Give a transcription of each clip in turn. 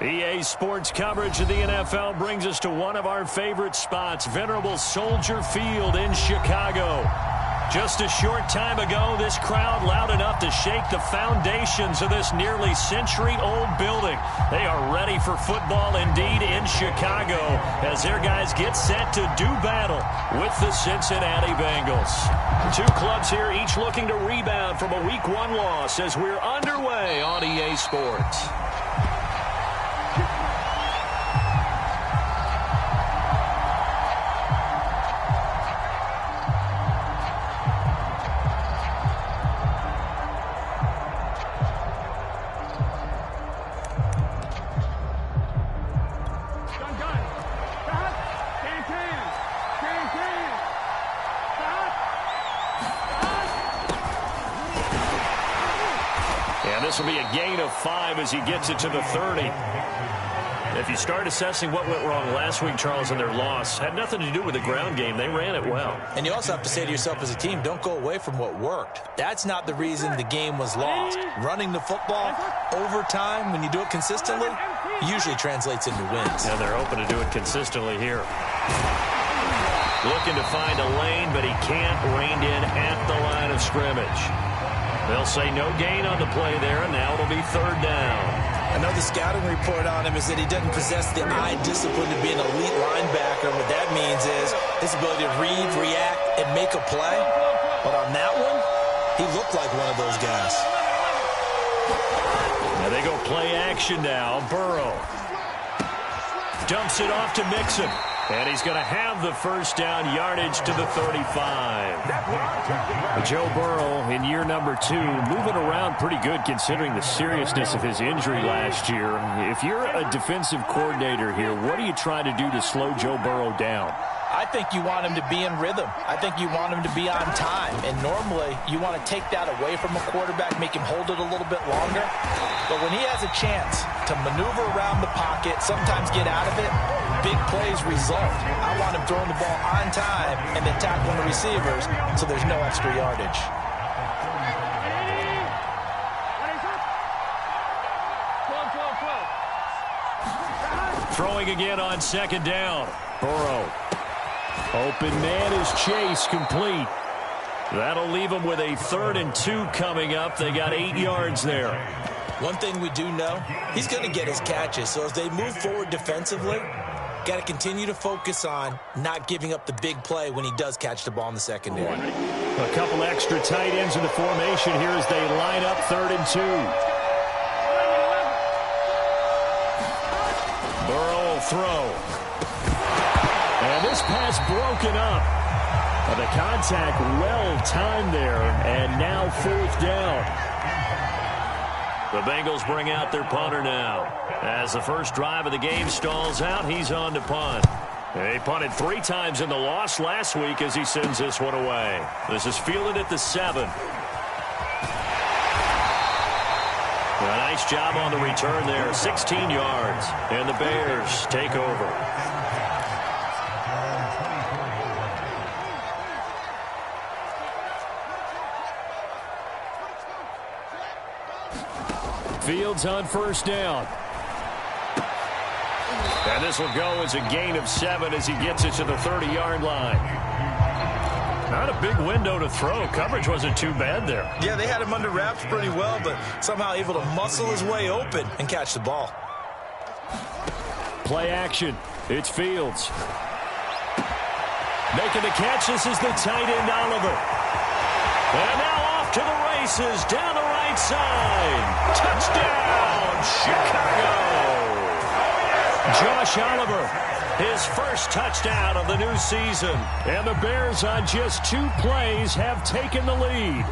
EA Sports coverage of the NFL brings us to one of our favorite spots, venerable Soldier Field in Chicago. Just a short time ago, this crowd loud enough to shake the foundations of this nearly century-old building. They are ready for football indeed in Chicago as their guys get set to do battle with the Cincinnati Bengals. The two clubs here each looking to rebound from a Week 1 loss as we're underway on EA Sports. This will be a gain of 5 as he gets it to the 30. If you start assessing what went wrong last week, Charles, in their loss, had nothing to do with the ground game. They ran it well. And you also have to say to yourself as a team, don't go away from what worked. That's not the reason the game was lost. Running the football over time, when you do it consistently, usually translates into wins. And they're hoping to do it consistently here. Looking to find a lane, but he can't. Reined in at the line of scrimmage. They'll say no gain on the play there, and now it'll be 3rd down. I know the scouting report on him is that he doesn't possess the eye discipline to be an elite linebacker. What that means is his ability to read, react, and make a play. But on that one, he looked like one of those guys. Now they go play action now. Burrow dumps it off to Mixon. And he's going to have the first down, yardage to the 35. Joe Burrow in year number 2, moving around pretty good considering the seriousness of his injury last year. If you're a defensive coordinator here, what do you try to do to slow Joe Burrow down? I think you want him to be in rhythm. I think you want him to be on time. And normally, you want to take that away from a quarterback, make him hold it a little bit longer. But when he has a chance to maneuver around the pocket, sometimes get out of it, big plays result. I want him throwing the ball on time and then tackling the receivers so there's no extra yardage. Throwing again on 2nd down. Burrow. Open man is Chase, complete. That'll leave them with a 3rd and 2 coming up. They got 8 yards there. One thing we do know, he's going to get his catches. So as they move forward defensively, got to continue to focus on not giving up the big play when he does catch the ball in the secondary. A couple extra tight ends in the formation here as they line up 3rd and 2. Burrow will throw. And this pass broken up. The contact well timed there, and now 4th down. The Bengals bring out their punter now. As the first drive of the game stalls out, he's on to punt. They punted 3 times in the loss last week as he sends this one away. This is fielded at the 7. A nice job on the return there. 16 yards. And the Bears take over. Fields on 1st down. And this will go as a gain of 7 as he gets it to the 30-yard line. Not a big window to throw. Coverage wasn't too bad there. Yeah, they had him under wraps pretty well, but somehow able to muscle his way open and catch the ball. Play action. It's Fields. Making the catch. This is the tight end, Oliver. And now off to the races down the right side. Touchdown, Chicago. Josh Oliver, his first touchdown of the new season. And the Bears on just 2 plays have taken the lead.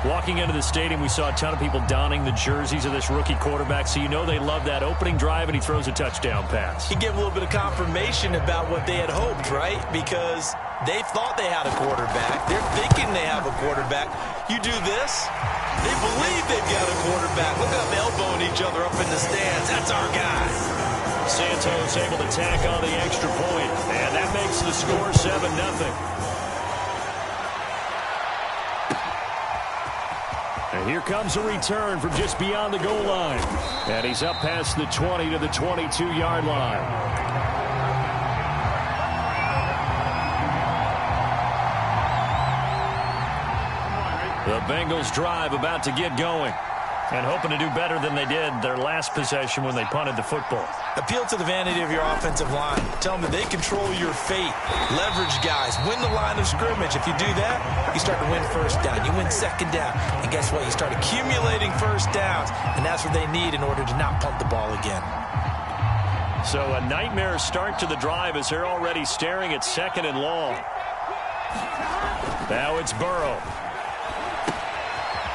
Walking into the stadium, we saw a ton of people donning the jerseys of this rookie quarterback, so you know they love that opening drive, and he throws a touchdown pass. He gave a little bit of confirmation about what they had hoped, right? Because they thought they had a quarterback. They're thinking they have a quarterback. You do this, they believe they've got a quarterback. Look at them elbowing each other up in the stands. That's our guy. Santos able to tack on the extra point, and that makes the score 7-0. And here comes a return from just beyond the goal line. And he's up past the 20 to the 22-yard line. The Bengals drive about to get going. And hoping to do better than they did their last possession when they punted the football. Appeal to the vanity of your offensive line. Tell them that they control your fate. Leverage guys. Win the line of scrimmage. If you do that, you start to win first down. You win second down. And guess what? You start accumulating first downs. And that's what they need in order to not punt the ball again. So a nightmare start to the drive as they're already staring at 2nd and long. Now it's Burrow.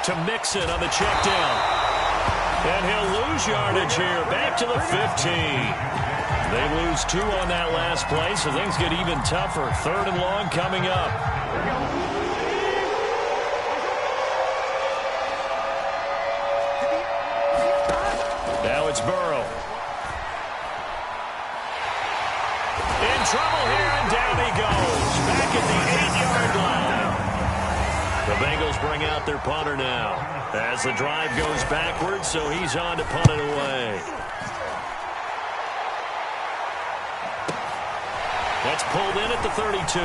To Mixon on the check down. And he'll lose yardage here. Back to the 15. They lose 2 on that last play, so things get even tougher. 3rd and long coming up. Now it's Burrow. In trouble here, and down he goes. Back at the 8-yard line. The Bengals bring out their punter now as the drive goes backwards, so he's on to punt it away. That's pulled in at the 32.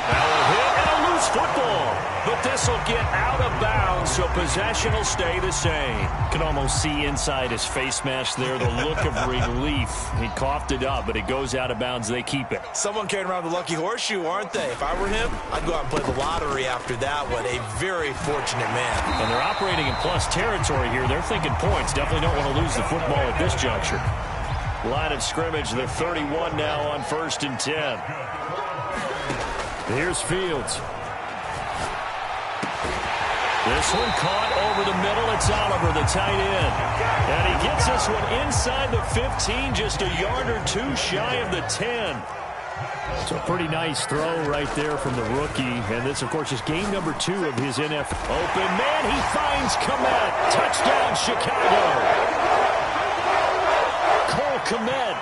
Now a hit and a loose football. But this will get out of bounds, so possession will stay the same. Can almost see inside his face mask there the look of relief. He coughed it up, but it goes out of bounds. They keep it. Someone carrying around the lucky horseshoe, aren't they? If I were him, I'd go out and play the lottery after that one. A very fortunate man. And they're operating in plus territory here. They're thinking points. Definitely don't want to lose the football at this juncture. Line of scrimmage, they're 31 now on 1st and 10. Here's Fields. This one caught over the middle. It's Oliver, the tight end. And he gets this one inside the 15, just a yard or 2 shy of the 10. It's a pretty nice throw right there from the rookie. And this, of course, is game number 2 of his NFL. Open man, he finds Kmet. Touchdown, Chicago. Cole Kmet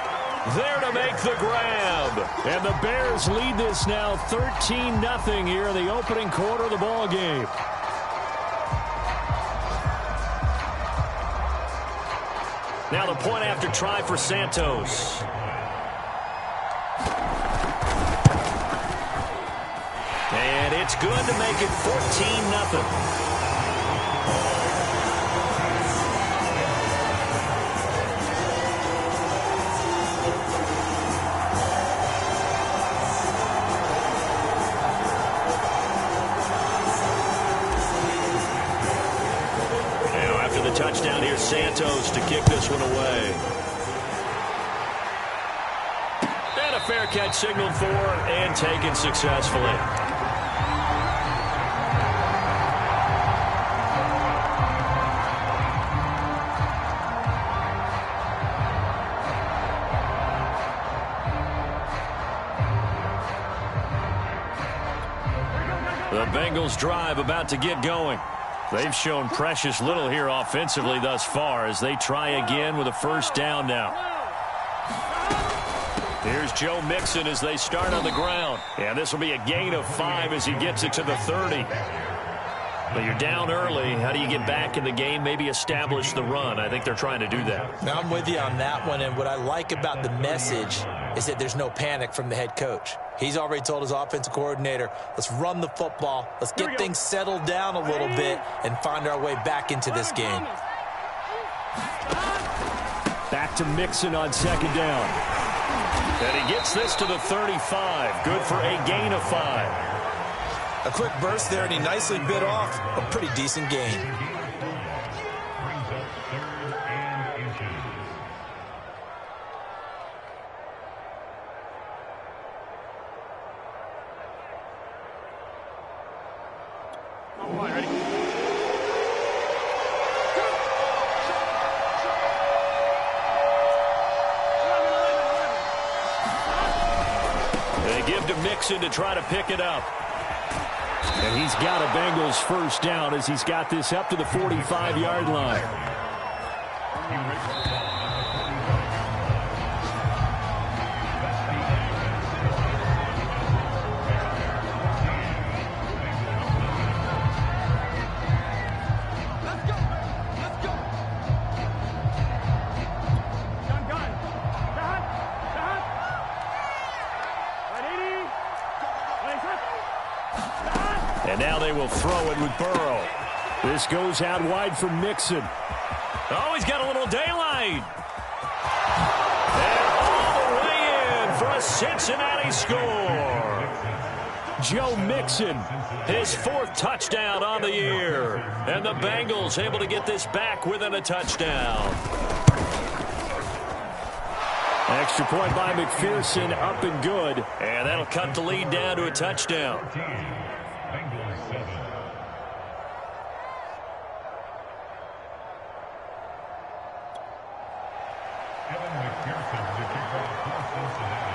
there to make the grab. And the Bears lead this now 13-0 here in the opening quarter of the ball game. Now the point after try for Santos. And it's good to make it 14-0. Touchdown here, Santos to kick this one away. And a fair catch signaled for and taken successfully. The Bengals drive about to get going. They've shown precious little here offensively thus far as they try again with a first down now. Here's Joe Mixon as they start on the ground. And this will be a gain of 5 as he gets it to the 30. But you're down early. How do you get back in the game? Maybe establish the run. I think they're trying to do that. Now I'm with you on that one. And what I like about the message is that there's no panic from the head coach. He's already told his offensive coordinator, let's run the football. Let's get things settled down a little bit and find our way back into this game. Back to Mixon on 2nd down. And he gets this to the 35. Good for a gain of 5. A quick burst there, and he nicely bit off a pretty decent gain. They give to Mixon to try to pick it up. And he's got a Bengals first down as he's got this up to the 45-yard line. they will throw it with Burrow. This goes out wide for Mixon. Oh, he's got a little daylight. And all the way in for a Cincinnati score. Joe Mixon, his 4th touchdown on the year. And the Bengals able to get this back within a touchdown. Extra point by McPherson, up and good. And that'll cut the lead down to a touchdown.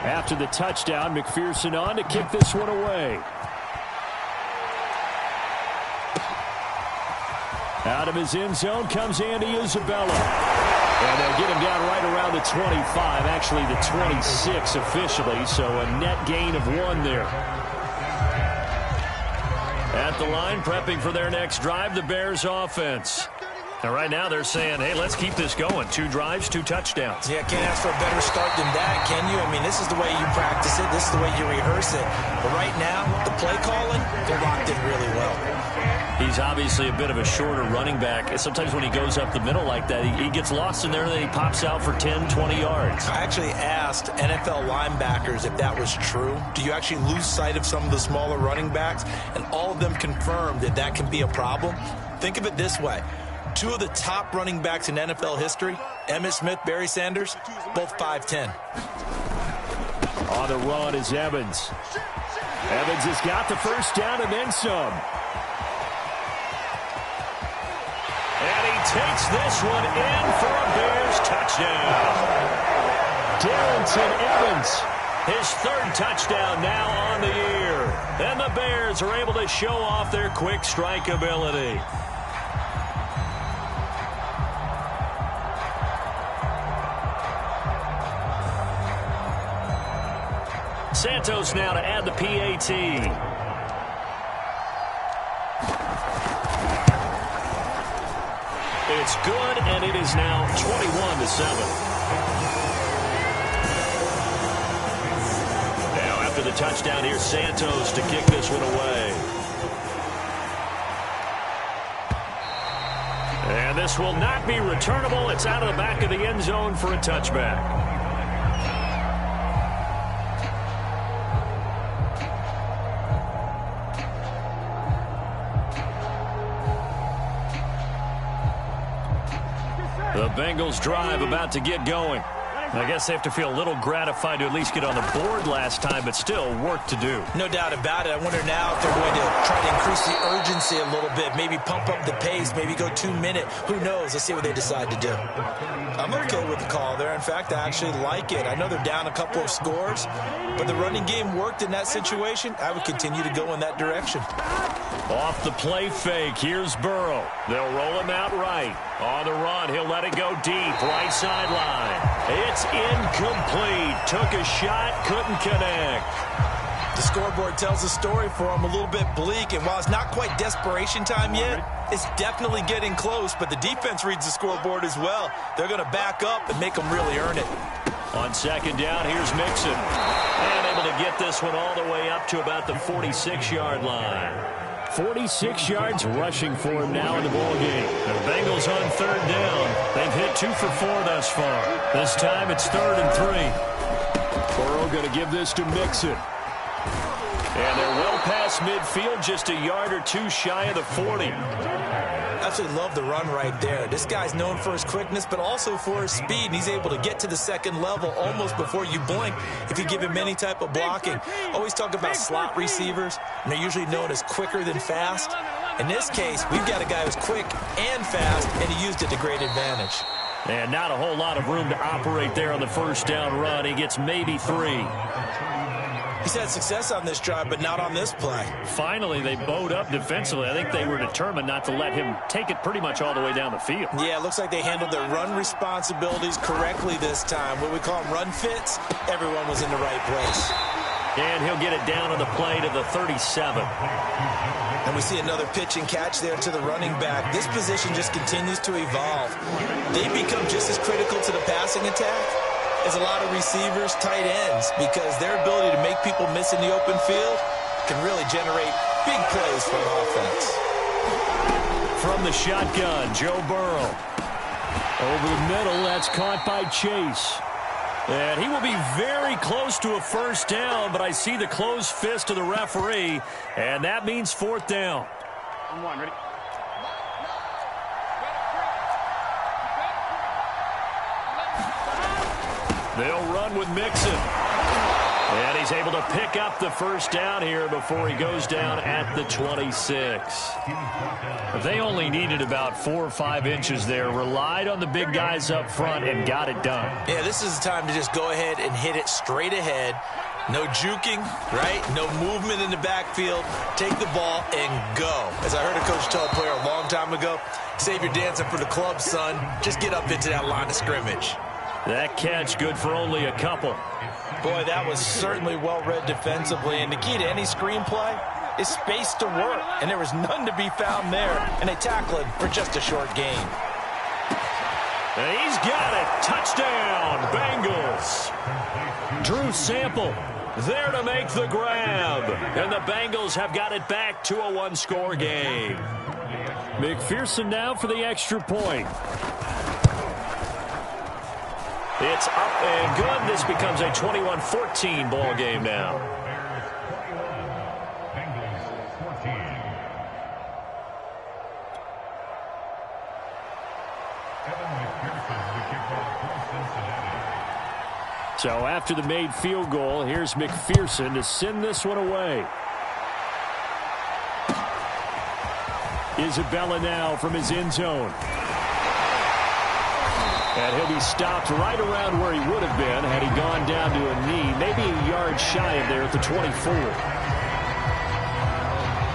After the touchdown, McPherson on to kick this one away. Out of his end zone comes Andy Isabella. And they'll get him down right around the 25, actually the 26 officially, so a net gain of 1 there. At the line, prepping for their next drive, the Bears offense. And right now they're saying, hey, let's keep this going. 2 drives, 2 touchdowns. Yeah, can't ask for a better start than that, can you? I mean, this is the way you practice it. This is the way you rehearse it. But right now, the play calling, they're locked in really well. He's obviously a bit of a shorter running back. Sometimes when he goes up the middle like that, he gets lost in there and then he pops out for 10, 20 yards. I actually asked NFL linebackers if that was true. Do you actually lose sight of some of the smaller running backs? And all of them confirmed that that can be a problem. Think of it this way. 2 of the top running backs in NFL history, Emmitt Smith, Barry Sanders, both 5'10". On the run is Evans. Evans has got the first down and then some. And he takes this one in for a Bears touchdown. Darrington Evans, his 3rd touchdown now on the year. And the Bears are able to show off their quick strike ability. Santos now to add the PAT. It's good, and it is now 21-7. Now after the touchdown, here's Santos to kick this one away. And this will not be returnable. It's out of the back of the end zone for a touchback. The Bengals drive about to get going. I guess they have to feel a little gratified to at least get on the board last time, but still work to do. No doubt about it. I wonder now if they're going to try to increase the urgency a little bit, maybe pump up the pace, maybe go 2-minute. Who knows? Let's see what they decide to do. I'm okay with the call there. In fact, I actually like it. I know they're down a couple of scores, but the running game worked in that situation. I would continue to go in that direction. Off the play fake, here's Burrow. They'll roll him out right. On the run, he'll let it go deep, right sideline. It's incomplete. Took a shot, couldn't connect. The scoreboard tells a story for him, a little bit bleak, and while it's not quite desperation time yet, it's definitely getting close, but the defense reads the scoreboard as well. They're going to back up and make them really earn it. On 2nd down, here's Mixon. And able to get this one all the way up to about the 46-yard line. 46 yards rushing for him now in the ballgame. The Bengals on 3rd down. They've hit 2 for 4 thus far. This time it's 3rd and 3. Burrow going to give this to Mixon. And they're well past midfield, just a yard or 2 shy of the 40. Absolutely love the run right there. This guy's known for his quickness, but also for his speed. And he's able to get to the 2nd level almost before you blink if you give him any type of blocking. Always talk about slot receivers, and they're usually known as quicker than fast. In this case, we've got a guy who's quick and fast, and he used it to great advantage. And not a whole lot of room to operate there on the 1st down run. He gets maybe 3. He's had success on this drive, but not on this play. Finally, they bowed up defensively. I think they were determined not to let him take it pretty much all the way down the field. Yeah, it looks like they handled their run responsibilities correctly this time. What we call them run fits, everyone was in the right place. And he'll get it down on the play to the 37. And we see another pitch and catch there to the running back. This position just continues to evolve. They become just as critical to the passing attack as a lot of receivers, tight ends, because their ability to make people miss in the open field can really generate big plays for an offense. From the shotgun, Joe Burrow. Over the middle, that's caught by Chase. And he will be very close to a first down, but I see the closed fist of the referee, and that means fourth down. On one, ready? They'll run with Mixon. And he's able to pick up the first down here before he goes down at the 26. They only needed about 4 or 5 inches there, relied on the big guys up front, and got it done. Yeah, this is the time to just go ahead and hit it straight ahead. No juking, right? No movement in the backfield. Take the ball and go. As I heard a coach tell a player a long time ago, save your dancing for the club, son. Just get up into that line of scrimmage. That catch good for only a couple. Boy, that was certainly well-read defensively, and the key to any screenplay is space to work, and there was none to be found there, and they tackled him for just a short gain. And he's got it. Touchdown, Bengals. Drew Sample there to make the grab, and the Bengals have got it back to a one-score game. McPherson now for the extra point. It's up and good. This becomes a 21-14 ball game now. So after the made field goal, here's McPherson to send this one away. Isabella now from his end zone. And he'll be stopped right around where he would have been had he gone down to a knee, maybe a yard shy of there at the 24.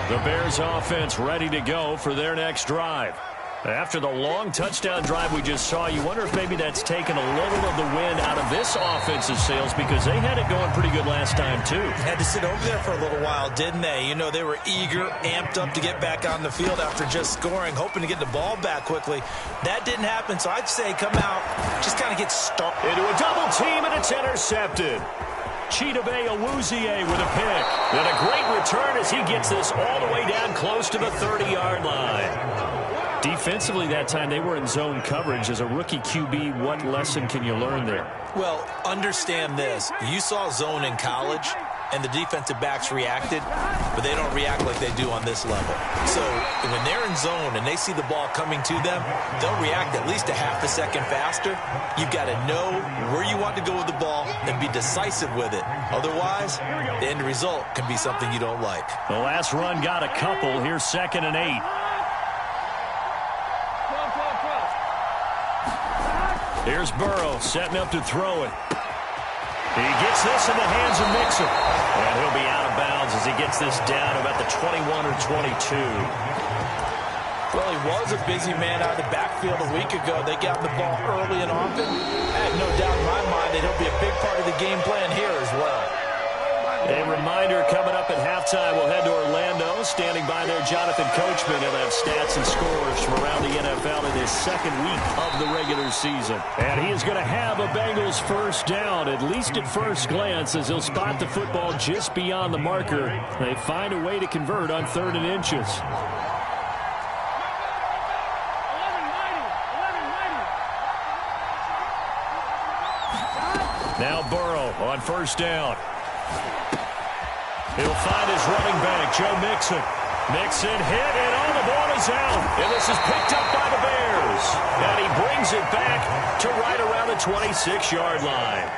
The Bears offense ready to go for their next drive. After the long touchdown drive we just saw, you wonder if maybe that's taken a little of the wind out of this offensive sails, because they had it going pretty good last time too. Had to sit over there for a little while, didn't they? You know, they were eager, amped up to get back on the field after just scoring, hoping to get the ball back quickly. That didn't happen, so I'd say come out, just kind of get started. Into a double team, and it's intercepted. Chidobe Awuzie with a pick. And a great return as he gets this all the way down close to the 30-yard line. Defensively that time, they were in zone coverage. As a rookie QB, what lesson can you learn there? Well, understand this. You saw zone in college, and the defensive backs reacted, but they don't react like they do on this level. So when they're in zone and they see the ball coming to them, they'll react at least a half a second faster. You've got to know where you want to go with the ball and be decisive with it. Otherwise, the end result can be something you don't like. The last run got a couple. Here's 2nd and 8. Here's Burrow setting up to throw it. He gets this in the hands of Mixon. And he'll be out of bounds as he gets this down about the 21 or 22. Well, he was a busy man out of the backfield a week ago. They got the ball early and often. I have no doubt in my mind that he'll be a big part of the game plan here as well. A reminder, coming up at halftime, we'll head to Orlando. Standing by there, Jonathan Coachman. He'll have stats and scores from around the NFL in his second week of the regular season. And he is going to have a Bengals first down, at least at first glance, as he'll spot the football just beyond the marker. They find a way to convert on 3rd and inches. Now Burrow on first down. He'll find his running back, Joe Mixon. Mixon hit, and all the ball is out. And this is picked up by the Bears. And he brings it back to right around the 26-yard line.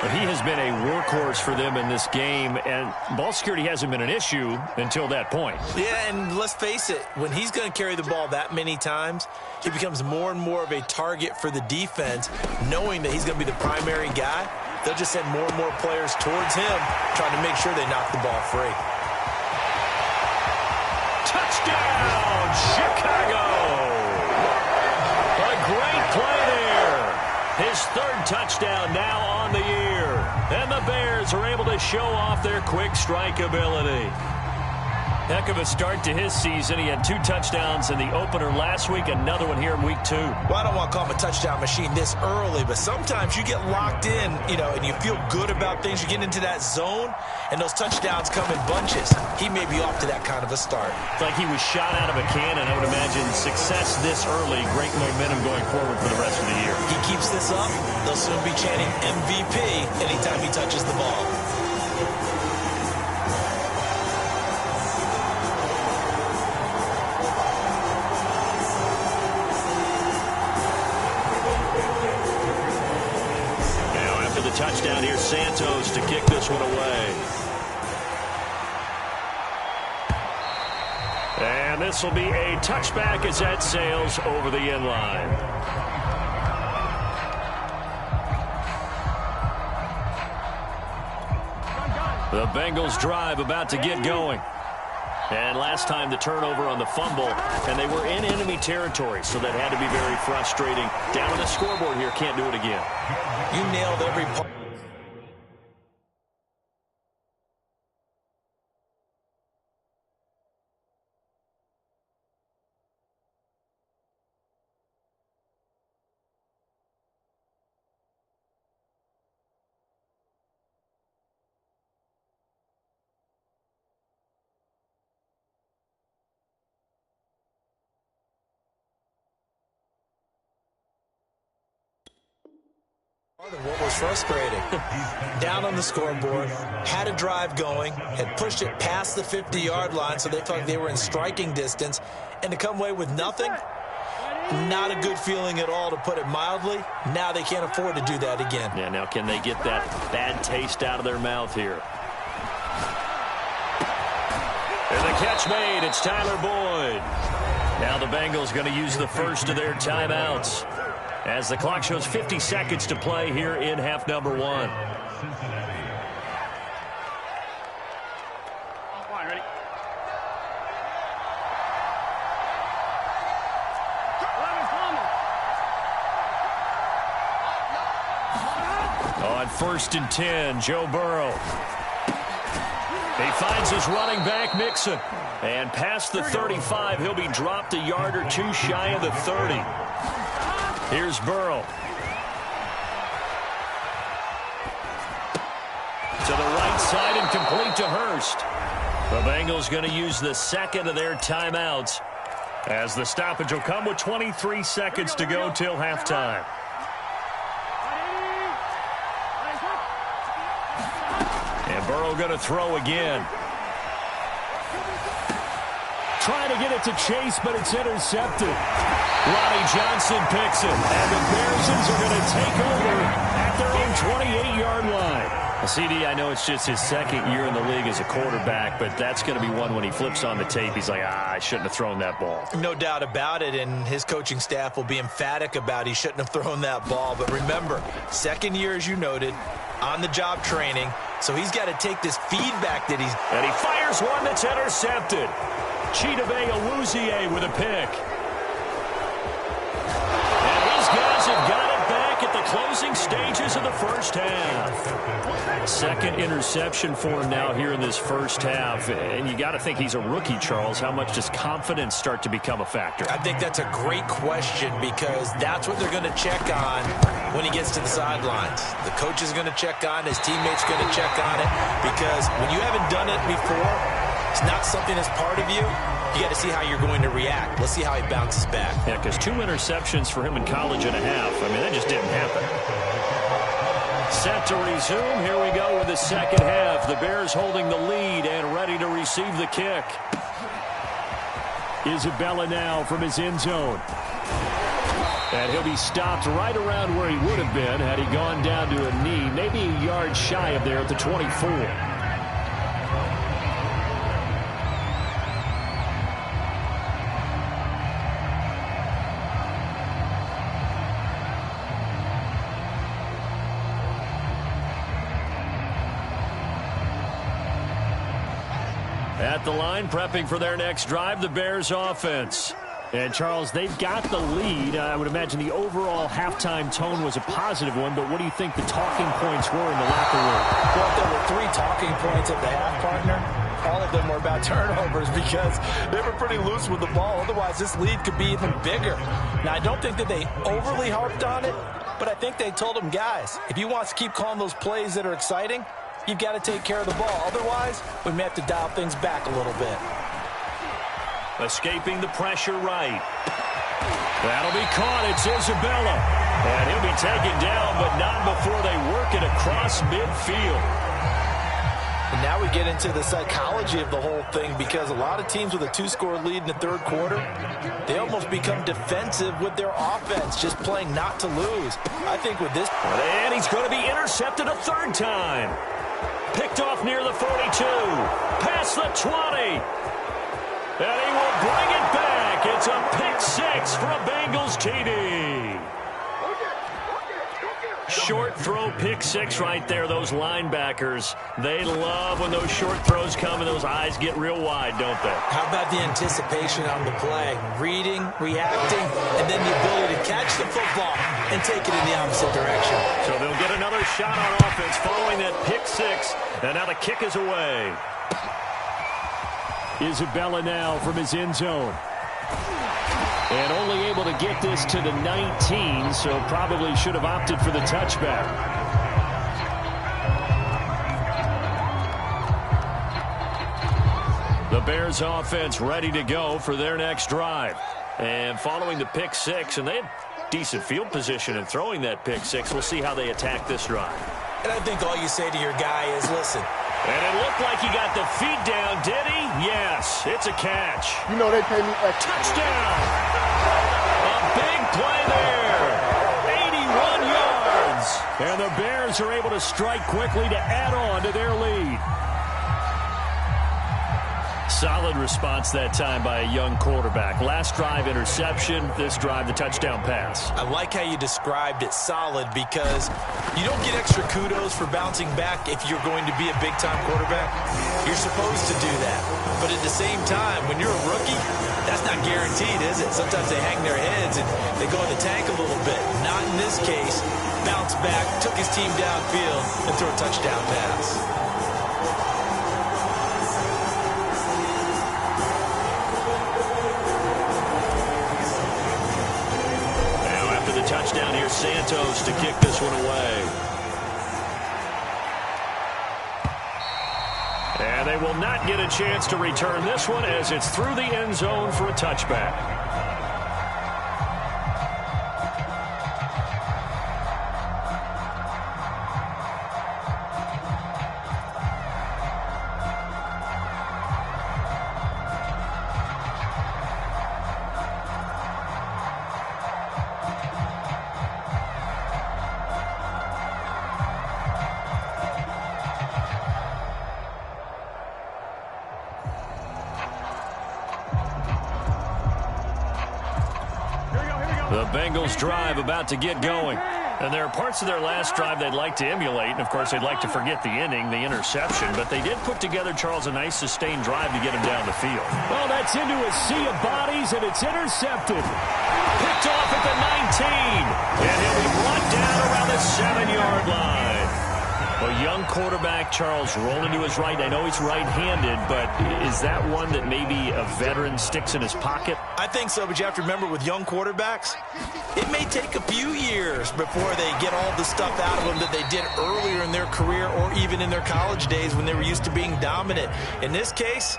But he has been a workhorse for them in this game, and ball security hasn't been an issue until that point. Yeah, and let's face it, when he's going to carry the ball that many times, he becomes more and more of a target for the defense, knowing that he's going to be the primary guy. They'll just send more and more players towards him, trying to make sure they knock the ball free. Touchdown, Chicago! A great play there. His 3rd touchdown now on the year. And the Bears are able to show off their quick strike ability. Heck of a start to his season. He had 2 touchdowns in the opener last week, another one here in week 2. Well, I don't want to call him a touchdown machine this early, but sometimes you get locked in, and you feel good about things. You get into that zone, and those touchdowns come in bunches. He may be off to that kind of a start. It's like he was shot out of a cannon. I would imagine success this early, great momentum going forward for the rest of the year. He keeps this up, they'll soon be chanting MVP anytime he touches the ball. Touchdown here, Santos to kick this one away. And this will be a touchback as that sails over the end line. The Bengals drive about to get going. And last time the turnover on the fumble, and they were in enemy territory, so that had to be very frustrating. Down on the scoreboard here, can't do it again. You nailed every part. What was frustrating, down on the scoreboard, had a drive going, had pushed it past the 50-yard line, so they felt like they were in striking distance, and to come away with nothing, not a good feeling at all, to put it mildly. Now they can't afford to do that again. Yeah, now can they get that bad taste out of their mouth here? And the catch made, it's Tyler Boyd. Now the Bengals going to use the first of their timeouts, as the clock shows 50 seconds to play here in half number 1. On 1st and 10, Joe Burrow. He finds his running back, Mixon. And past the 35, he'll be dropped a yard or 2 shy of the 30. Here's Burrow. To the right side and complete to Hurst. The Bengals going to use the second of their timeouts, as the stoppage will come with 23 seconds to go till halftime. And Burrow going to throw again. Trying to get it to Chase, but it's intercepted. Ronnie Johnson picks it, and the Bears are going to take over at their own 28-yard line. CD, I know it's just his second year in the league as a quarterback, but that's going to be one when he flips on the tape, he's like, I shouldn't have thrown that ball. No doubt about it, and his coaching staff will be emphatic about he shouldn't have thrown that ball. But remember, second year, as you noted, on-the-job training, so he's got to take this feedback that he's... And he fires one that's intercepted. Chidobe Awuzie with a pick. And these guys have got it back at the closing stages of the first half. Second interception for him now here in this first half. And you got to think he's a rookie, Charles. How much does confidence start to become a factor? I think that's a great question, because that's what they're going to check on when he gets to the sidelines. The coach is going to check on, his teammates going to check on it, because when you haven't done it before, it's not something that's part of you. You got to see how you're going to react. Let's see how he bounces back. Yeah, because 2 interceptions for him in college and a half. I mean, that just didn't happen. Set to resume. Here we go with the second half. The Bears holding the lead and ready to receive the kick. Isabella now from his end zone. And he'll be stopped right around where he would have been had he gone down to a knee, maybe a yard shy of there at the 24. At the line, prepping for their next drive, the Bears offense. And, Charles, they've got the lead. I would imagine the overall halftime tone was a positive one, but what do you think the talking points were in the locker room? Well, if there were 3 talking points at the half, partner, all of them were about turnovers because they were pretty loose with the ball. Otherwise, this lead could be even bigger. Now, I don't think that they overly harped on it, but I think they told them, guys, if you want to keep calling those plays that are exciting, you've got to take care of the ball. Otherwise, we may have to dial things back a little bit. Escaping the pressure right. That'll be caught. It's Isabella. And he'll be taken down, but not before they work it across midfield. And now we get into the psychology of the whole thing, because a lot of teams with a 2-score lead in the third quarter, they almost become defensive with their offense, just playing not to lose. I think with this... And he's going to be intercepted a third time. Picked off near the 42. Past the 20. And he will bring it back. It's a pick six for a Bengals TD. Short throw pick six right there. Those linebackers, they love when those short throws come and those eyes get real wide, don't they? How about the anticipation on the play? Reading, reacting, and then the ability to catch the football and take it in the opposite direction. So they'll get another shot on offense following that pick six. And now the kick is away. Isabella now from his end zone. And only able to get this to the 19, so probably should have opted for the touchback. The Bears offense ready to go for their next drive. And following the pick six, and they had decent field position in throwing that pick six. We'll see how they attack this drive. And I think all you say to your guy is, listen. And it looked like he got the feet down, did he? Yes, it's a catch. You know they pay me extra. Touchdown! A big play there. 81 yards. And the Bears are able to strike quickly to add on to their lead. Solid response that time by a young quarterback. Last drive, interception. This drive, the touchdown pass. I like how you described it, solid, because you don't get extra kudos for bouncing back if you're going to be a big-time quarterback. You're supposed to do that. But at the same time, when you're a rookie, that's not guaranteed, is it? Sometimes they hang their heads and they go in the tank a little bit. Not in this case. Bounced back, took his team downfield, and threw a touchdown pass. Touchdown here, Santos to kick this one away. And they will not get a chance to return this one as it's through the end zone for a touchback. The Bengals drive about to get going. And there are parts of their last drive they'd like to emulate. And, of course, they'd like to forget the inning, the interception. But they did put together, Charles, a nice sustained drive to get him down the field. Well, that's into a sea of bodies, and it's intercepted. Picked off at the 19. And he'll be brought down around the 7-yard line. A young quarterback, Charles, rolling to his right. I know he's right-handed, but is that one that maybe a veteran sticks in his pocket? I think so, but you have to remember with young quarterbacks, it may take a few years before they get all the stuff out of them that they did earlier in their career or even in their college days when they were used to being dominant. In this case,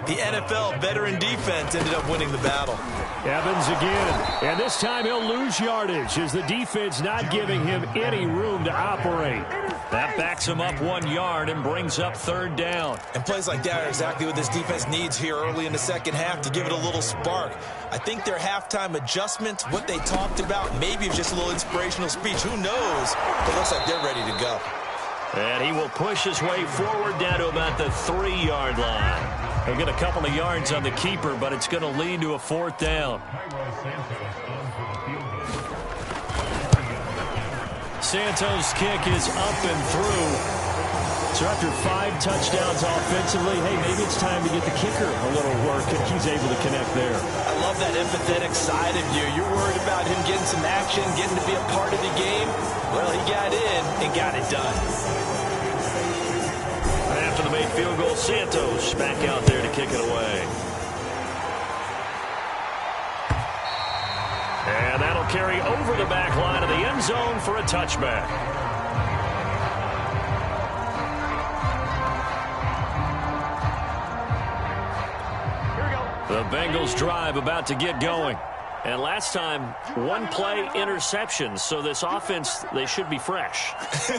the NFL veteran defense ended up winning the battle. Evans again, and this time he'll lose yardage as the defense not giving him any room to operate. That backs him up 1 yard and brings up third down. And plays like that are exactly what this defense needs here early in the second half to give it a little spark. I think their halftime adjustments, what they talked about, maybe it's just a little inspirational speech. Who knows? But it looks like they're ready to go. And he will push his way forward down to about the 3-yard line. He'll get a couple of yards on the keeper, but it's going to lead to a fourth down. Santos' kick is up and through. So after 5 touchdowns offensively, hey, maybe it's time to get the kicker a little work, and he's able to connect there. I love that empathetic side of you. You're worried about him getting some action, getting to be a part of the game. Well, he got in and got it done. After the made field goal. Santos back out there to kick it away. And that'll carry over the back line of the end zone for a touchback. The Bengals drive about to get going. And last time, one play interception. So this offense, they should be fresh.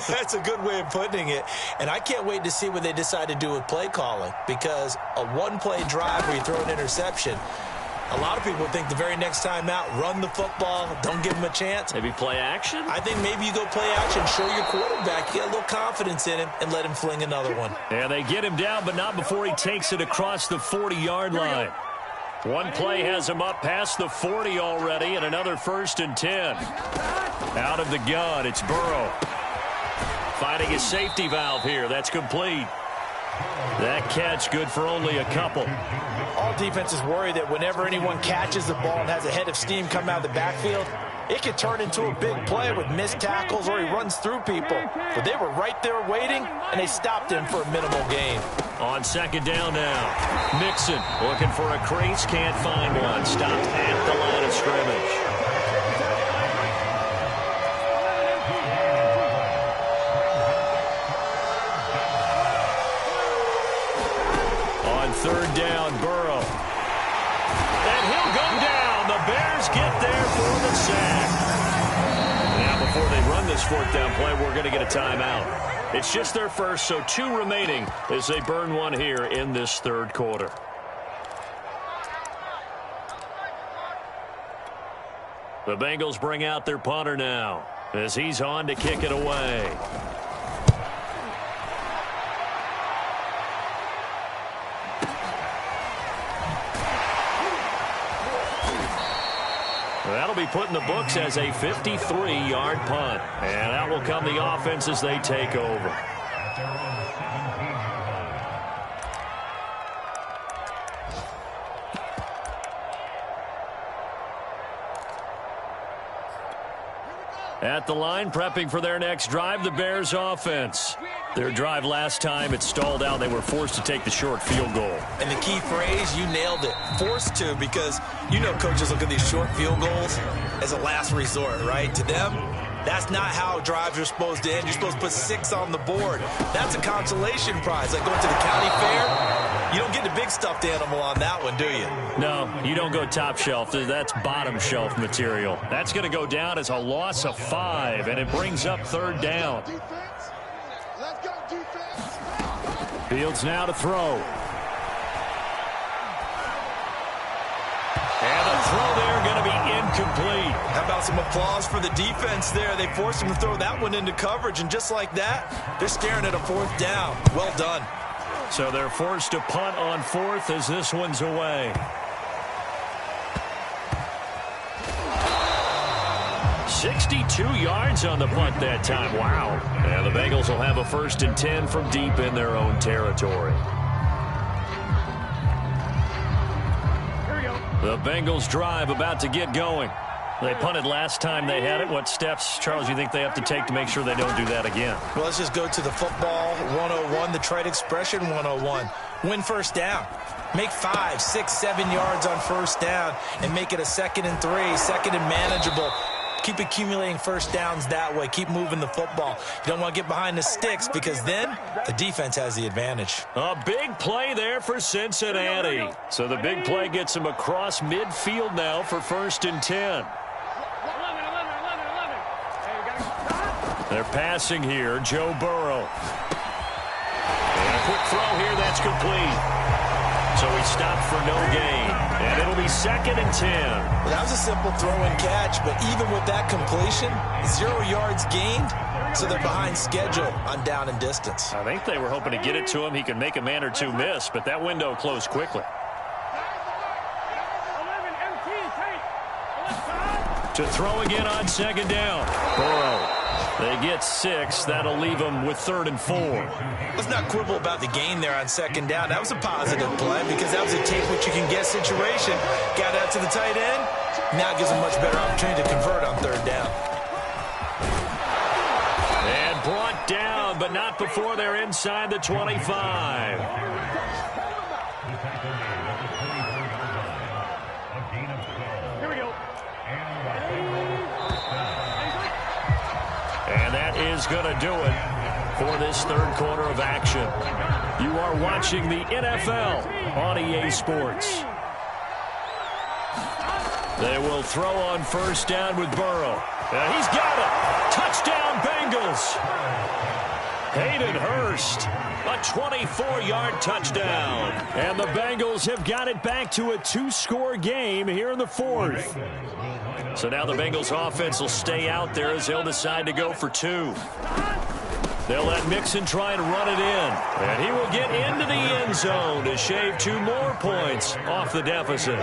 That's a good way of putting it. And I can't wait to see what they decide to do with play calling. Because a one-play drive where you throw an interception, a lot of people think the very next time out, run the football, don't give him a chance. Maybe play action? I think maybe you go play action, show your quarterback, you got a little confidence in him, and let him fling another one. And they get him down, but not before he takes it across the 40-yard line. One play has him up past the 40 already, and another 1st and 10. Out of the gun, it's Burrow. Finding his safety valve here. That's complete. That catch good for only a couple. All defenses worry that whenever anyone catches the ball and has a head of steam come out of the backfield, it could turn into a big play with missed tackles or he runs through people. But they were right there waiting, and they stopped him for a minimal gain. On 2nd down now. Mixon looking for a crease, can't find one. Stopped at the line of scrimmage. On 3rd down, Burrow. And he'll go down. The Bears get there for the sack. Now, before they run this 4th down play, we're going to get a timeout. It's just their first, so 2 remaining as they burn one here in this 3rd quarter. The Bengals bring out their punter now as he's on to kick it away. That'll be put in the books as a 53-yard punt. And out will come the offense as they take over. At the line, prepping for their next drive, the Bears offense. Their drive last time, it stalled out. They were forced to take the short field goal. And the key phrase, you nailed it. Forced to, because you know coaches look at these short field goals as a last resort, right? To them, that's not how drives are supposed to end. You're supposed to put 6 on the board. That's a consolation prize. Like going to the county fair, you don't get the big stuffed animal on that one, do you? No, you don't go top shelf. That's bottom shelf material. That's going to go down as a loss of 5, and it brings up 3rd down. Fields now to throw. And the throw there going to be incomplete. How about some applause for the defense there? They forced him to throw that one into coverage, and just like that, they're staring at a 4th down. Well done. So they're forced to punt on 4th as this one's away. 62 yards on the punt that time. Wow. And the Bengals will have a 1st and 10 from deep in their own territory. The Bengals drive about to get going. They punted last time they had it. What steps, Charles, you think they have to take to make sure they don't do that again? Well, let's just go to the football 101, the trite expression 101. Win 1st down. Make 5, 6, 7 yards on 1st down and make it a 2nd and 3, 2nd and manageable. Keep accumulating 1st downs that way. Keep moving the football. You don't want to get behind the sticks because then the defense has the advantage. A big play there for Cincinnati. So the big play gets him across midfield now for 1st and 10. They're passing here. Joe Burrow. And a quick throw here. That's complete. So he stopped for no gain. And it'll be 2nd and 10. Well, that was a simple throw and catch, but even with that completion, 0 yards gained, so they're behind schedule on down and distance. I think they were hoping to get it to him. He could make a man or 2 miss, but that window closed quickly. To throw again on 2nd down. Burrow. They get 6. That'll leave them with 3rd and 4. Let's not quibble about the gain there on 2nd down. That was a positive play because that was a take what you can get situation. Got out to the tight end. Now it gives them much better opportunity to convert on 3rd down. And brought down, but but not before they're inside the 25. Here we go. And that is going to do it for this third quarter of action. You are watching the NFL on EA Sports. They will throw on first down with Burrow. And he's got it. Touchdown, Bengals. Hayden Hurst, a 24-yard touchdown. And the Bengals have got it back to a two-score game here in the fourth. So now the Bengals offense will stay out there as they'll decide to go for two. They'll let Mixon try and run it in. And he will get into the end zone to shave 2 more points off the deficit.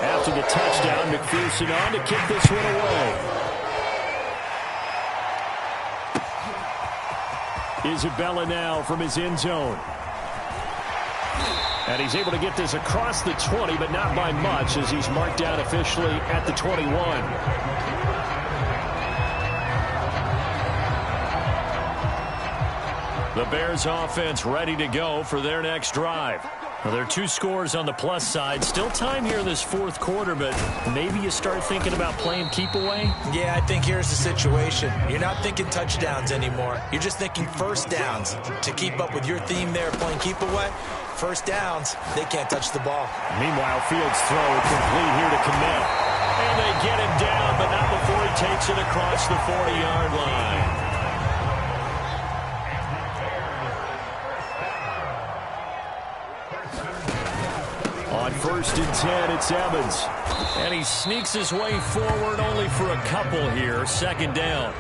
After the touchdown, McPherson on to kick this one away. Isabella now from his end zone. And he's able to get this across the 20, but not by much, as he's marked down officially at the 21. The Bears offense ready to go for their next drive. Well, there are 2 scores on the plus side. Still time here in this fourth quarter, but maybe you start thinking about playing keep away? Yeah, I think here's the situation. You're not thinking touchdowns anymore. You're just thinking first downs. To keep up with your theme there, playing keep away, first downs, they can't touch the ball. Meanwhile, Fields' throw complete here to Kmet. And they get him down, but not before he takes it across the 40-yard line. On 1st and 10, it's Evans. And he sneaks his way forward only for a couple here. Second down.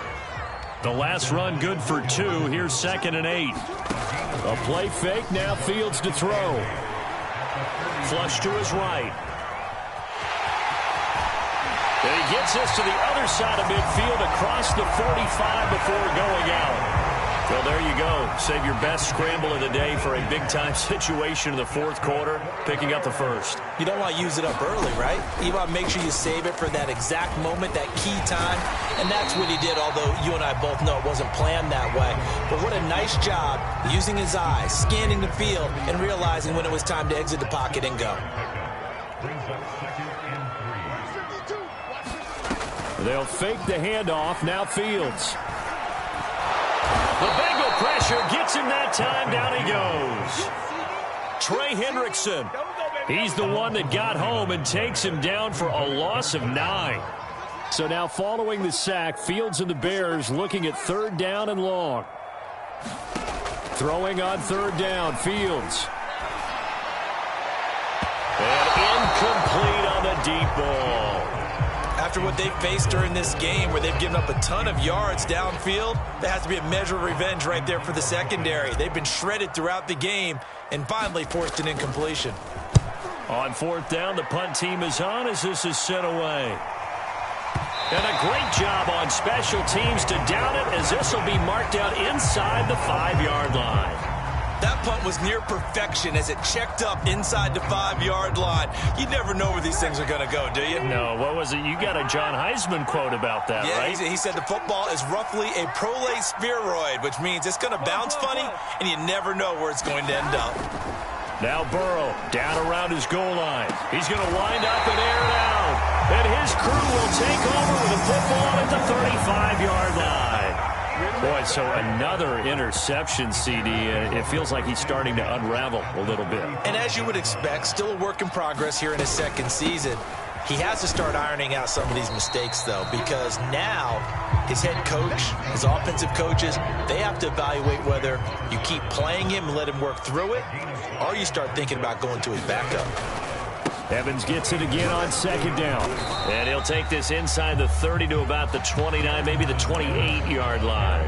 The last run good for 2. Here's 2nd and 8. A play fake. Now Fields to throw. Flush to his right. And he gets this to the other side of midfield across the 45 before going out. Well, there you go. Save your best scramble of the day for a big-time situation in the fourth quarter, picking up the first. You don't want to use it up early, right? You want to make sure you save it for that exact moment, that key time, and that's what he did, although you and I both know it wasn't planned that way. But what a nice job using his eyes, scanning the field, and realizing when it was time to exit the pocket and go. They'll fake the handoff. Now Fields. The Bengal pressure gets him that time. Down he goes. Trey Hendrickson. He's the one that got home and takes him down for a loss of 9. So now following the sack, Fields and the Bears looking at 3rd down and long. Throwing on 3rd down, Fields. And incomplete on the deep ball. After what they've faced during this game, where they've given up a ton of yards downfield, there has to be a measure of revenge right there for the secondary. They've been shredded throughout the game and finally forced an incompletion. On 4th down, the punt team is on as this is sent away. And a great job on special teams to down it, as this will be marked out inside the 5-yard line. That punt was near perfection as it checked up inside the 5-yard line. You never know where these things are going to go, do you? No, what was it? You got a John Heisman quote about that, yeah, right? He said the football is roughly a prolate spheroid, which means it's going to bounce funny, and you never know where it's going to end up. Now Burrow down around his goal line. He's going to wind up and air it out. And his crew will take over with the football at the 35-yard line. Boy, so another interception, CD. It feels like he's starting to unravel a little bit. And as you would expect, still a work in progress here in his second season. He has to start ironing out some of these mistakes, though, because now his head coach, his offensive coaches, they have to evaluate whether you keep playing him and let him work through it, or you start thinking about going to his backup. Evans gets it again on 2nd down. And he'll take this inside the 30 to about the 29, maybe the 28-yard line.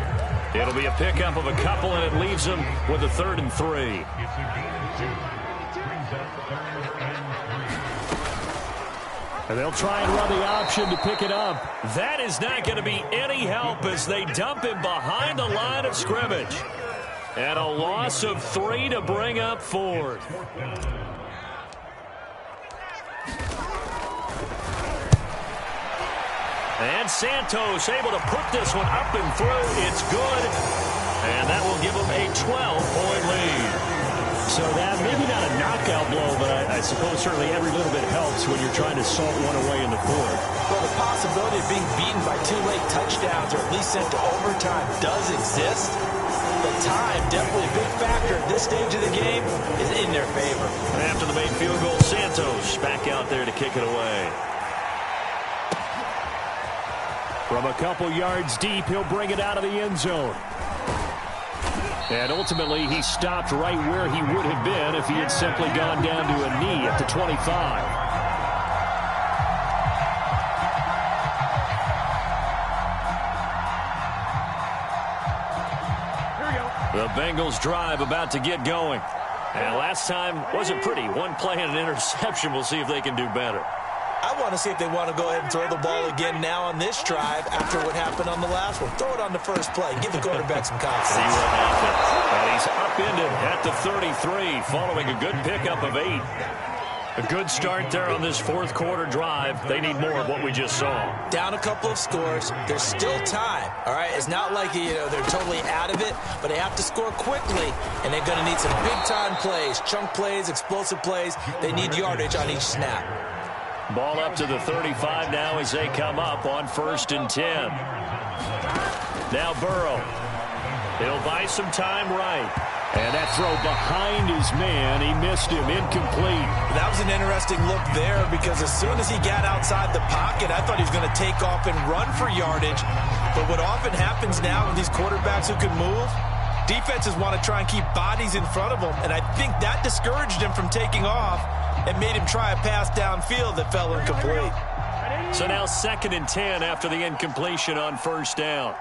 It'll be a pickup of a couple, and it leaves him with a 3rd and 3. And they'll try and run the option to pick it up. That is not going to be any help as they dump him behind the line of scrimmage. And a loss of 3 to bring up 4th. And Santos able to put this one up and through. It's good. And that will give them a 12-point lead. So that, maybe not a knockout blow, but I suppose certainly every little bit helps when you're trying to salt one away in the fourth. Well, the possibility of being beaten by 2 late touchdowns or at least sent to overtime does exist. But time, definitely a big factor at this stage of the game, is in their favor. And after the made field goal, Santos back out there to kick it away. From a couple yards deep, he'll bring it out of the end zone. And ultimately, he stopped right where he would have been if he had simply gone down to a knee at the 25. The Bengals drive about to get going. And last time wasn't pretty. One play and an interception. We'll see if they can do better. I want to see if they want to go ahead and throw the ball again now on this drive after what happened on the last one. Throw it on the first play. Give the quarterback some confidence. See what happens. And he's upended at the 33 following a good pickup of 8. A good start there on this fourth quarter drive. They need more of what we just saw. Down a couple of scores. There's still time. All right, it's not like they're totally out of it, but they have to score quickly, and they're going to need some big-time plays, chunk plays, explosive plays. They need yardage on each snap. Ball up to the 35 now as they come up on 1st and 10. Now Burrow. He'll buy some time right. And that throw behind his man, he missed him, incomplete. That was an interesting look there because as soon as he got outside the pocket, I thought he was going to take off and run for yardage. But what often happens now with these quarterbacks who can move, defenses want to try and keep bodies in front of them, and I think that discouraged him from taking off and made him try a pass downfield that fell incomplete. So now 2nd and 10 after the incompletion on 1st down.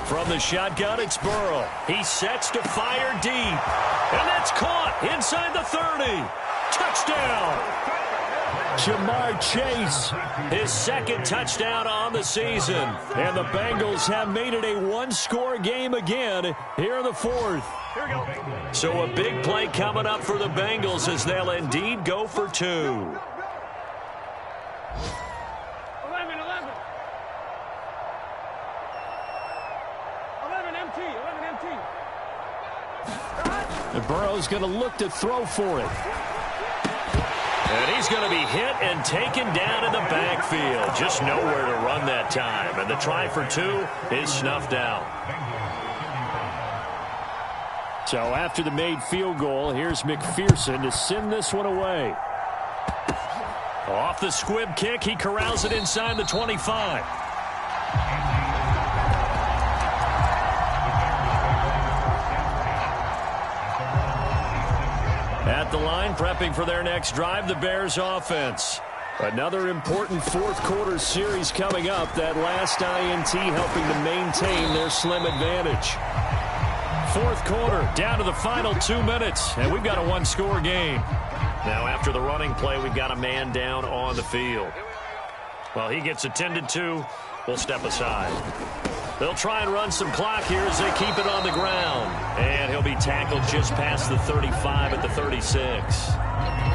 From the shotgun, it's Burrow. He sets to fire deep. And that's caught inside the 30. Touchdown! Jamar Chase. His 2nd touchdown on the season. And the Bengals have made it a one-score game again here in the 4th. So a big play coming up for the Bengals as they'll indeed go for 2. 11. And Burrow's going to look to throw for it. And he's going to be hit and taken down in the backfield. Just nowhere to run that time. And the try for 2 is snuffed out. So after the made field goal, here's McPherson to send this one away. Off the squib kick, he corrals it inside the 25. At the line, prepping for their next drive, the Bears offense. Another important fourth quarter series coming up. That last INT helping to maintain their slim advantage. Fourth quarter, down to the final 2 minutes, and we've got a one-score game. Now, after the running play, we've got a man down on the field. While he gets attended to, we'll step aside. They'll try and run some clock here as they keep it on the ground. And he'll be tackled just past the 35 at the 36.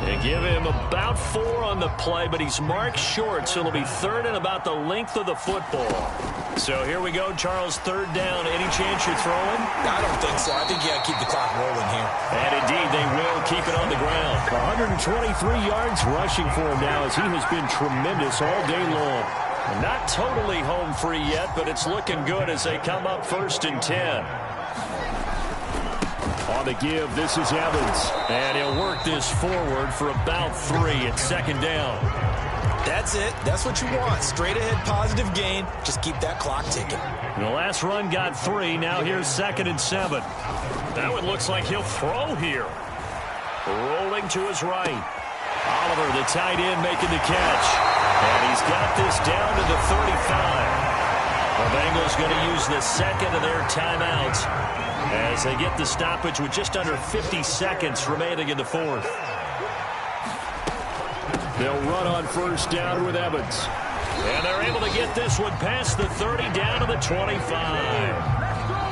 They give him about 4 on the play, but he's marked short, so it'll be 3rd and about the length of the football. So here we go, Charles, 3rd down. Any chance you're throwing? I don't think so. I think you got to keep the clock rolling here. And indeed, they will keep it on the ground. 123 yards rushing for him now as he has been tremendous all day long. Not totally home free yet, but it's looking good as they come up 1st and 10. On the give, this is Evans. And he'll work this forward for about 3 at 2nd down. That's it. That's what you want. Straight ahead positive gain. Just keep that clock ticking. The last run got 3. Now here's 2nd and 7. That one looks like he'll throw here. Rolling to his right. Oliver, the tight end, making the catch. And he's got this down to the 35. The Bengals going to use the 2nd of their timeouts as they get the stoppage with just under 50 seconds remaining in the 4th. They'll run on 1st down with Evans. And they're able to get this one past the 30 down to the 25.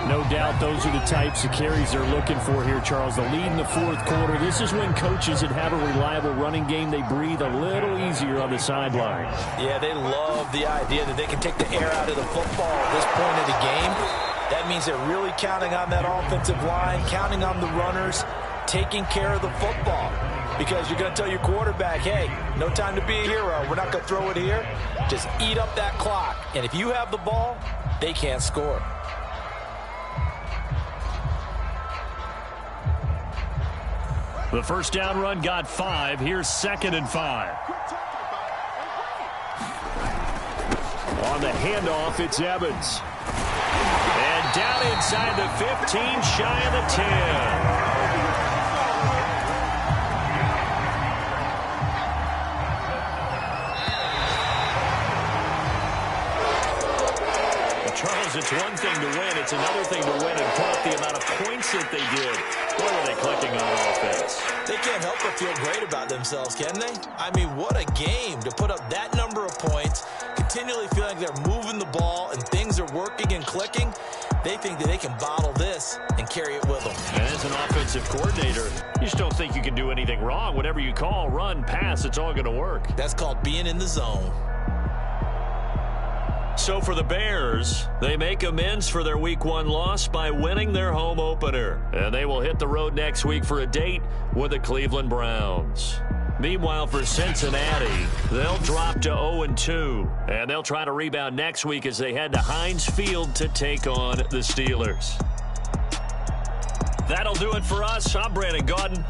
No doubt those are the types of carries they're looking for here, Charles. The lead in the fourth quarter. This is when coaches that have a reliable running game, they breathe a little easier on the sideline. Yeah, they love the idea that they can take the air out of the football at this point of the game. That means they're really counting on that offensive line, counting on the runners, taking care of the football. Because you're going to tell your quarterback, hey, no time to be a hero. We're not going to throw it here. Just eat up that clock. And if you have the ball, they can't score. The first down run got 5. Here's 2nd and 5. On the handoff, it's Evans. And down inside the 15, shy of the 10. Charles, it's one thing to win. It's another thing to win and put up the amount of points that they did. Boy, were they clicking on offense. They can't help but feel great about themselves, can they? I mean, what a game to put up that number of points, continually feeling like they're moving the ball and things are working and clicking. They think that they can bottle this and carry it with them. And as an offensive coordinator, you just don't think you can do anything wrong. Whatever you call, run, pass, it's all going to work. That's called being in the zone. So for the Bears, they make amends for their Week 1 loss by winning their home opener. And they will hit the road next week for a date with the Cleveland Browns. Meanwhile, for Cincinnati, they'll drop to 0-2. And they'll try to rebound next week as they head to Heinz Field to take on the Steelers. That'll do it for us. I'm Brandon Gaudin.